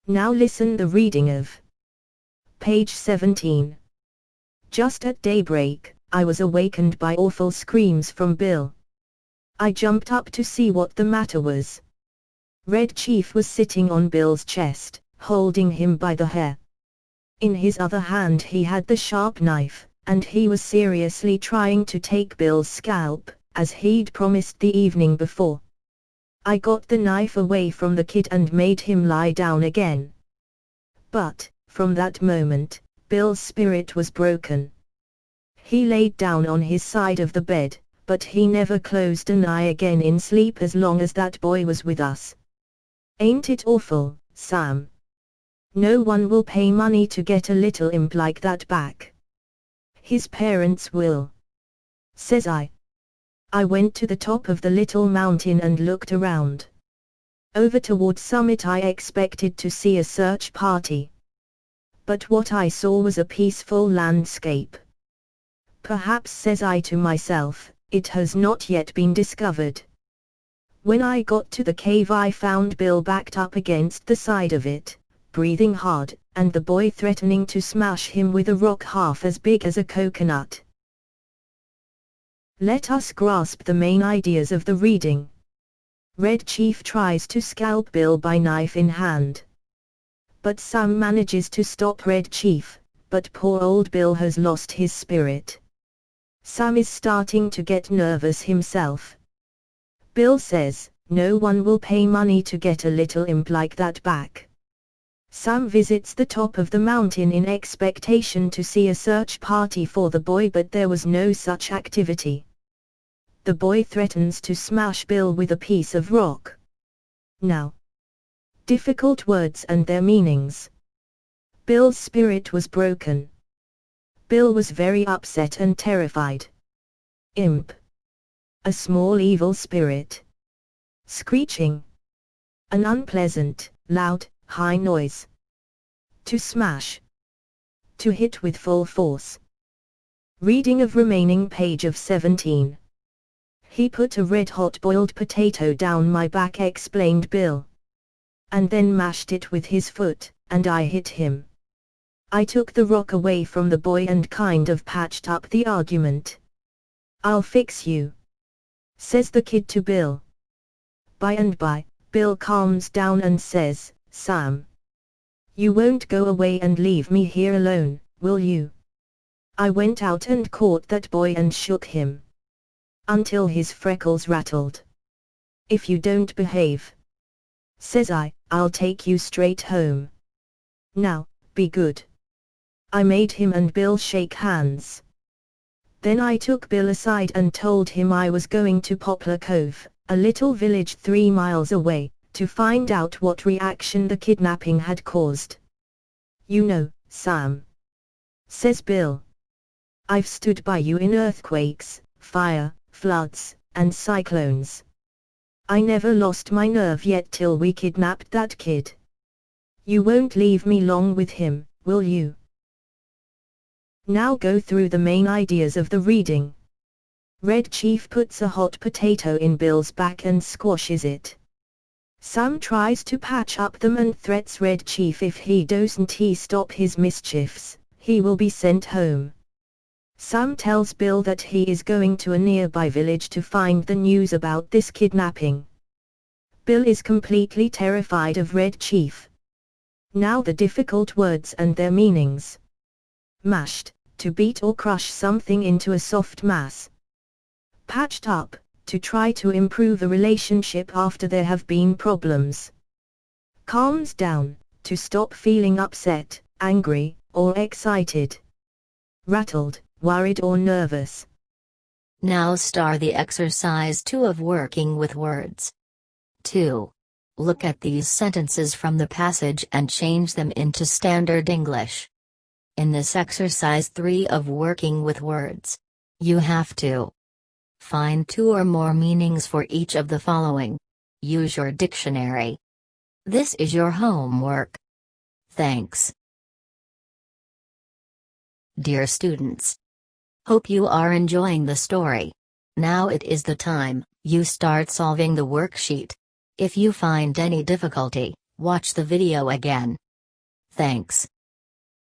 Now listen the reading of page 17. Just at daybreak, I was awakened by awful screams from Bill. I jumped up to see what the matter was. Red Chief was sitting on Bill's chest, holding him by the hair. In his other hand he had the sharp knife, and he was seriously trying to take Bill's scalp, as he'd promised the evening before. I got the knife away from the kid and made him lie down again. But, from that moment, Bill's spirit was broken. He laid down on his side of the bed, but he never closed an eye again in sleep as long as that boy was with us. Ain't it awful, Sam? No one will pay money to get a little imp like that back. His parents will. Says I. I went to the top of the little mountain and looked around. Over toward summit I expected to see a search party. But what I saw was a peaceful landscape. Perhaps, says I to myself, it has not yet been discovered. When I got to the cave I found Bill backed up against the side of it, breathing hard, and the boy threatening to smash him with a rock half as big as a coconut. Let us grasp the main ideas of the reading. Red Chief tries to scalp Bill by knife in hand. But Sam manages to stop Red Chief, but poor old Bill has lost his spirit. Sam is starting to get nervous himself. Bill says, no one will pay money to get a little imp like that back. Sam visits the top of the mountain in expectation to see a search party for the boy, but there was no such activity. The boy threatens to smash Bill with a piece of rock. Now, difficult words and their meanings. Bill's spirit was broken. Bill was very upset and terrified. Imp. A small evil spirit. Screeching. An unpleasant, loud, high noise. To smash. To hit with full force. Reading of remaining page of 17. He put a red-hot boiled potato down my back, explained Bill. And then mashed it with his foot, and I hit him. I took the rock away from the boy and kind of patched up the argument. I'll fix you, says the kid to Bill. By and by, Bill calms down and says, Sam, you won't go away and leave me here alone, will you? I went out and caught that boy and shook him. Until his freckles rattled. If you don't behave, says I, I'll take you straight home. Now, be good. I made him and Bill shake hands. Then I took Bill aside and told him I was going to Poplar Cove, a little village 3 miles away, to find out what reaction the kidnapping had caused. You know, Sam, says Bill, I've stood by you in earthquakes, fire, floods, and cyclones. I never lost my nerve yet till we kidnapped that kid. You won't leave me long with him, will you? Now go through the main ideas of the reading. Red Chief puts a hot potato in Bill's back and squashes it. Sam tries to patch up them and threats Red Chief if he doesn't stop his mischiefs, he will be sent home. Sam tells Bill that he is going to a nearby village to find the news about this kidnapping. Bill is completely terrified of Red Chief. Now the difficult words and their meanings. Mashed, to beat or crush something into a soft mass. Patched up, to try to improve a relationship after there have been problems. Calms down, to stop feeling upset, angry, or excited. Rattled, worried or nervous. Now start the exercise 2 of working with words. 2. Look at these sentences from the passage and change them into standard English. In this exercise 3 of working with words, you have to find 2 or more meanings for each of the following. Use your dictionary. This is your homework. Thanks. Dear students, hope you are enjoying the story. Now it is the time you start solving the worksheet. If you find any difficulty, Watch the video again. Thanks.